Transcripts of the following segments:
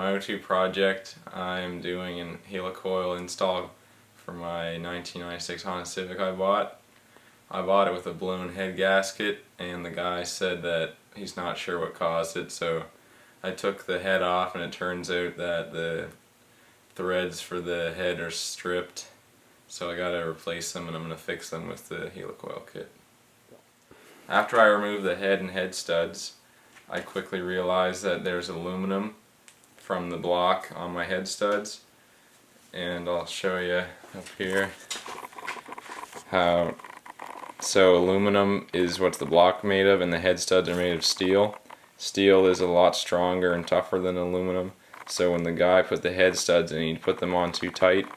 my O2 project, I'm doing an helicoil install for my 1996 Honda Civic I bought. I bought it with a blown head gasket, and the guy said that he's not sure what caused it, so I took the head off, and it turns out that the threads for the head are stripped, so I gotta replace them, and I'm gonna fix them with the helicoil kit. After I removed the head and head studs, I quickly realized that there's aluminum from the block on my head studs, and I'll show you up here how. So aluminum is what the block made of, and the head studs are made of steel. Steel is a lot stronger and tougher than aluminum, so when the guy put the head studs in, he put them on too tight,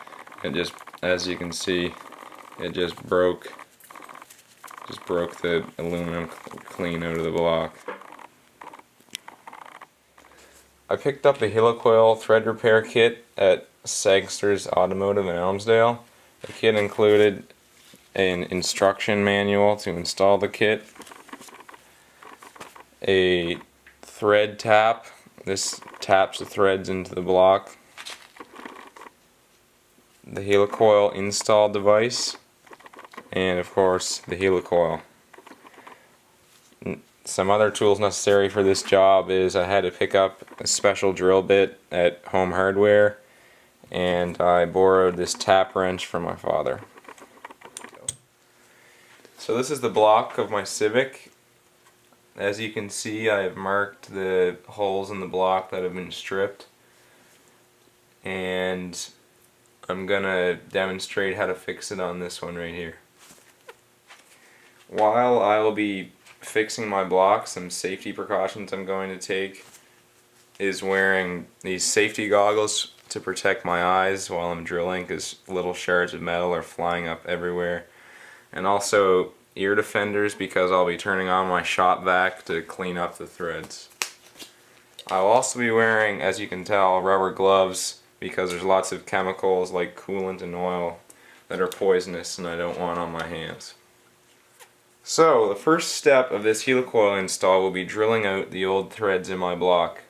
it just, as you can see, it just broke the aluminum clean out of the block. I picked up a Helicoil thread repair kit at Sangster's Automotive in Elmsdale. The kit included an instruction manual to install the kit, a thread tap, this taps the threads into the block, the Helicoil install device, and of course the helicoil. Some other tools necessary for this job is I had to pick up a special drill bit at Home Hardware, and I borrowed this tap wrench from my father. So this is the block of my Civic. As you can see, I have marked the holes in the block that have been stripped, and I'm gonna demonstrate how to fix it on this one right here. While I will be fixing my block, some safety precautions I'm going to take is wearing these safety goggles to protect my eyes while I'm drilling, because little shards of metal are flying up everywhere, and also ear defenders because I'll be turning on my shop vac to clean up the threads. I'll also be wearing, as you can tell, rubber gloves because there's lots of chemicals like coolant and oil that are poisonous and I don't want on my hands. So the first step of this helicoil install will be drilling out the old threads in my block.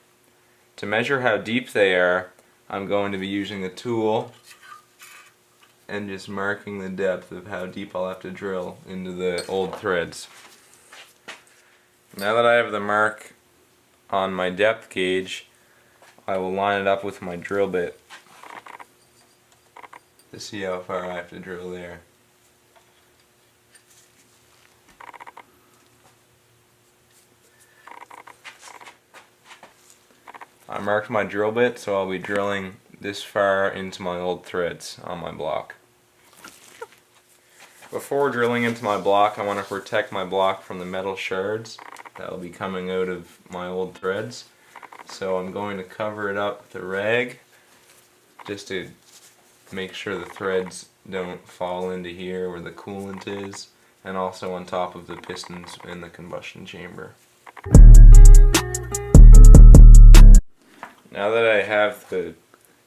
To measure how deep they are, I'm going to be using the tool and just marking the depth of how deep I'll have to drill into the old threads. Now that I have the mark on my depth gauge, I will line it up with my drill bit to see how far I have to drill there. I marked my drill bit, so I'll be drilling this far into my old threads on my block. Before drilling into my block, I want to protect my block from the metal shards that will be coming out of my old threads. So I'm going to cover it up with a rag just to make sure the threads don't fall into here where the coolant is, and also on top of the pistons in the combustion chamber. Now that I have the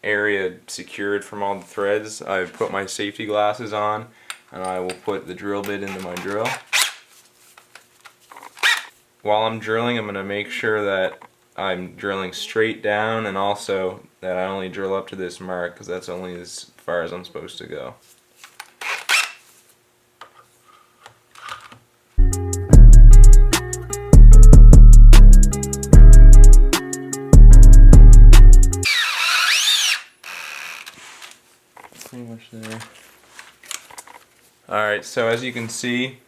area secured from all the threads, I've put my safety glasses on, and I will put the drill bit into my drill. While I'm drilling, I'm going to make sure that I'm drilling straight down, and also that I only drill up to this mark because that's only as far as I'm supposed to go. Pretty much there. Alright, so as you can see,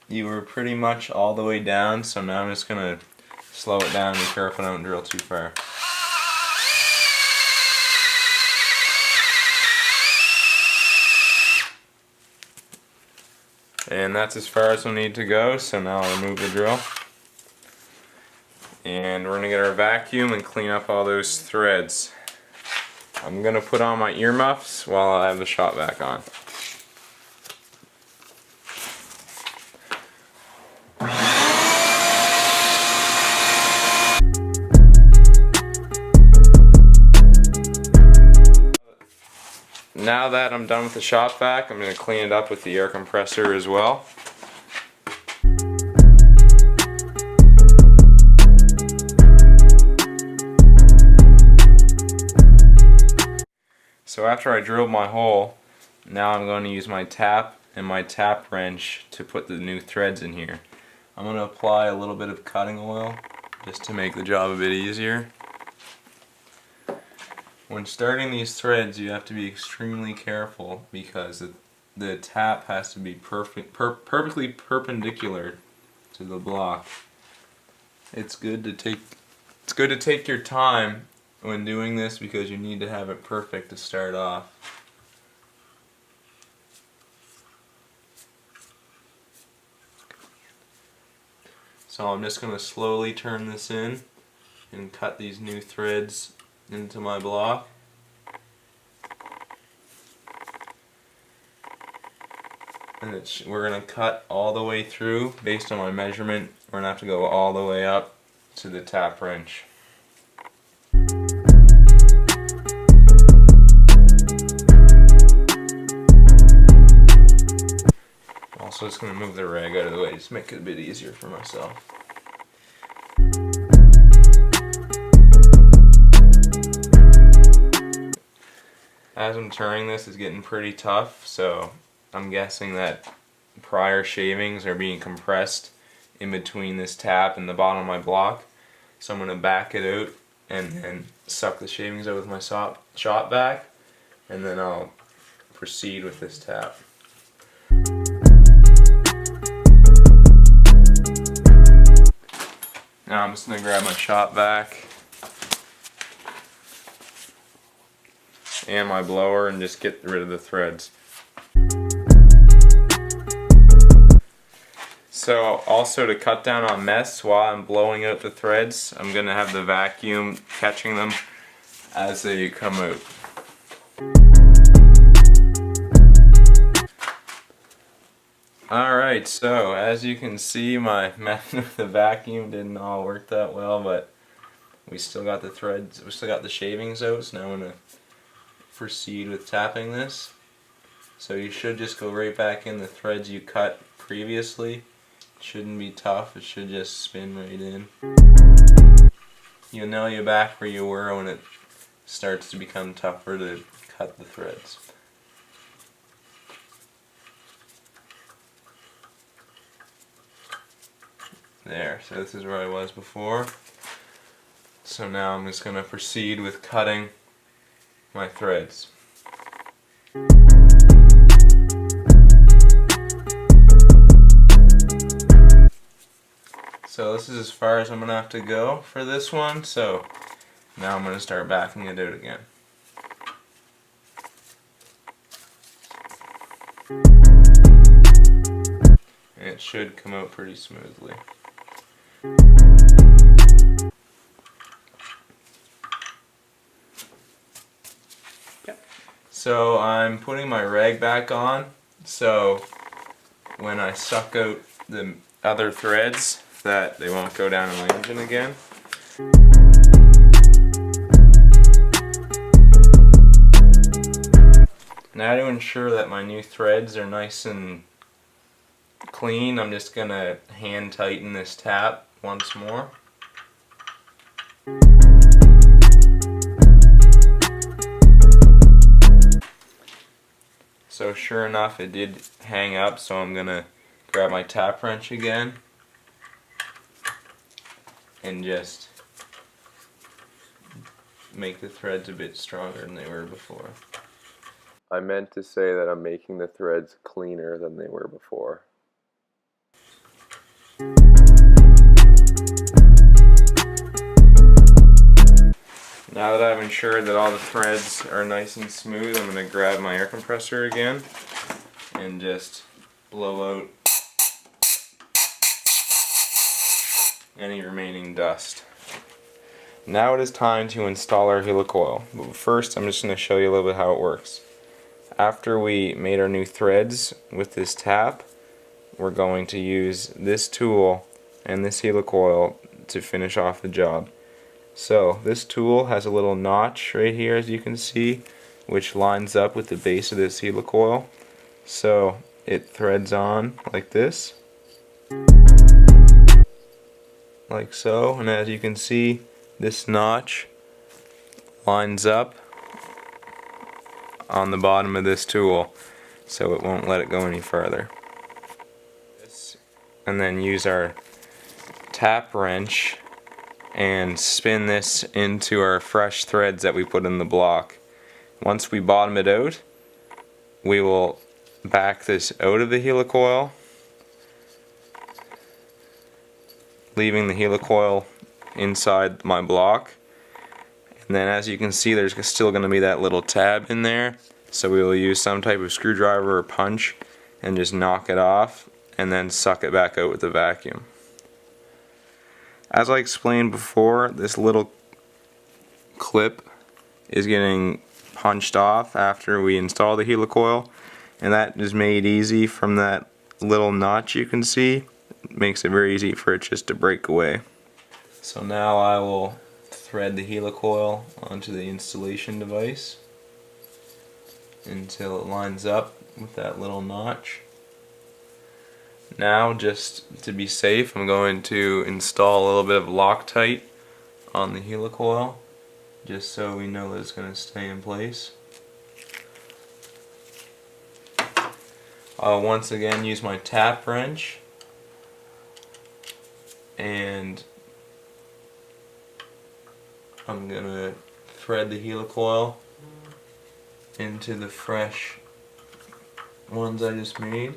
you were pretty much all the way down, so now I'm just going to slow it down and be careful I don't drill too far. And that's as far as we'll need to go, so now I'll remove the drill. And we're going to get our vacuum and clean up all those threads. I'm going to put on my earmuffs while I have the shop vac on. Now that I'm done with the shop vac, I'm going to clean it up with the air compressor as well. So after I drilled my hole, now I'm going to use my tap and my tap wrench to put the new threads in here. I'm going to apply a little bit of cutting oil just to make the job a bit easier. When starting these threads, you have to be extremely careful because the tap has to be perfectly perpendicular to the block. It's good to take your time when doing this because you need to have it perfect to start off. So I'm just going to slowly turn this in and cut these new threads into my block. And we're going to cut all the way through. Based on my measurement, we're going to have to go all the way up to the tap wrench. Also just going to move the rag out of the way just to make it a bit easier for myself. As I'm turning this, it's getting pretty tough, so I'm guessing that prior shavings are being compressed in between this tap and the bottom of my block. So I'm going to back it out and then suck the shavings out with my shop vac, and then I'll proceed with this tap. Now I'm just going to grab my shop vac and my blower and just get rid of the threads. So also to cut down on mess while I'm blowing out the threads, I'm going to have the vacuum catching them as they come out. Alright, so as you can see, my method with the vacuum didn't all work that well, but we still got the threads, we still got the shavings out, so now I'm going to proceed with tapping this. So you should just go right back in the threads you cut previously. It shouldn't be tough, it should just spin right in. You'll know you're back where you were when it starts to become tougher to cut the threads. There, so this is where I was before. So now I'm just going to proceed with cutting my threads. So this is as far as I'm going to have to go for this one, so now I'm going to start backing it out again. And it should come out pretty smoothly. So I'm putting my rag back on, so when I suck out the other threads, that they won't go down in my engine again. Now to ensure that my new threads are nice and clean, I'm just going to hand tighten this tap once more. So sure enough, it did hang up, so I'm going to grab my tap wrench again and just make the threads a bit stronger than they were before. I meant to say that I'm making the threads cleaner than they were before. Now that I've ensured that all the threads are nice and smooth, I'm going to grab my air compressor again and just blow out any remaining dust. Now it is time to install our helicoil. But first I'm just going to show you a little bit how it works. After we made our new threads with this tap, we're going to use this tool and this helicoil to finish off the job. So this tool has a little notch right here, as you can see, which lines up with the base of this helicoil. So it threads on like this, like so, and as you can see, this notch lines up on the bottom of this tool so it won't let it go any further. And then use our tap wrench and spin this into our fresh threads that we put in the block. Once we bottom it out, we will back this out of the helicoil, leaving the helicoil inside my block. And then as you can see, there's still going to be that little tab in there, so we will use some type of screwdriver or punch and just knock it off and then suck it back out with the vacuum. As I explained before, this little clip is getting punched off after we install the helicoil, and that is made easy from that little notch you can see. It makes it very easy for it just to break away. So now I will thread the helicoil onto the installation device until it lines up with that little notch. Now, just to be safe, I'm going to install a little bit of Loctite on the helicoil, just so we know that it's going to stay in place. I'll once again use my tap wrench and I'm going to thread the helicoil into the fresh ones I just made.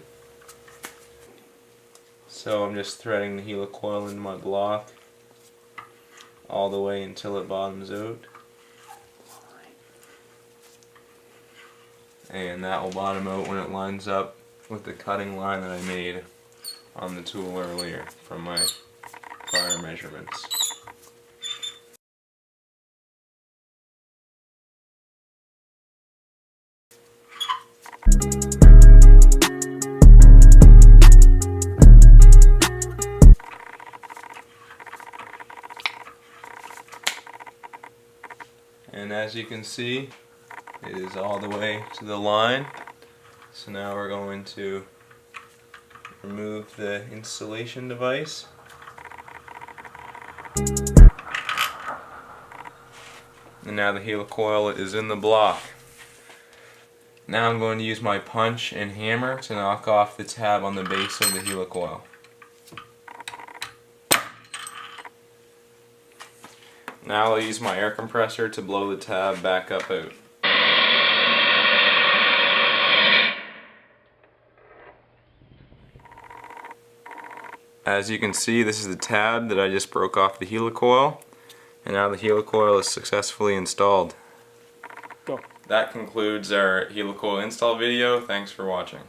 So I'm just threading the helicoil into my block all the way until it bottoms out. And that will bottom out when it lines up with the cutting line that I made on the tool earlier from my prior measurements. And as you can see, it is all the way to the line. So now we're going to remove the installation device. And now the helicoil is in the block. Now I'm going to use my punch and hammer to knock off the tab on the base of the helicoil. Now I'll use my air compressor to blow the tab back up out. As you can see, this is the tab that I just broke off the helicoil, and now the helicoil is successfully installed. Go. That concludes our helicoil install video. Thanks for watching.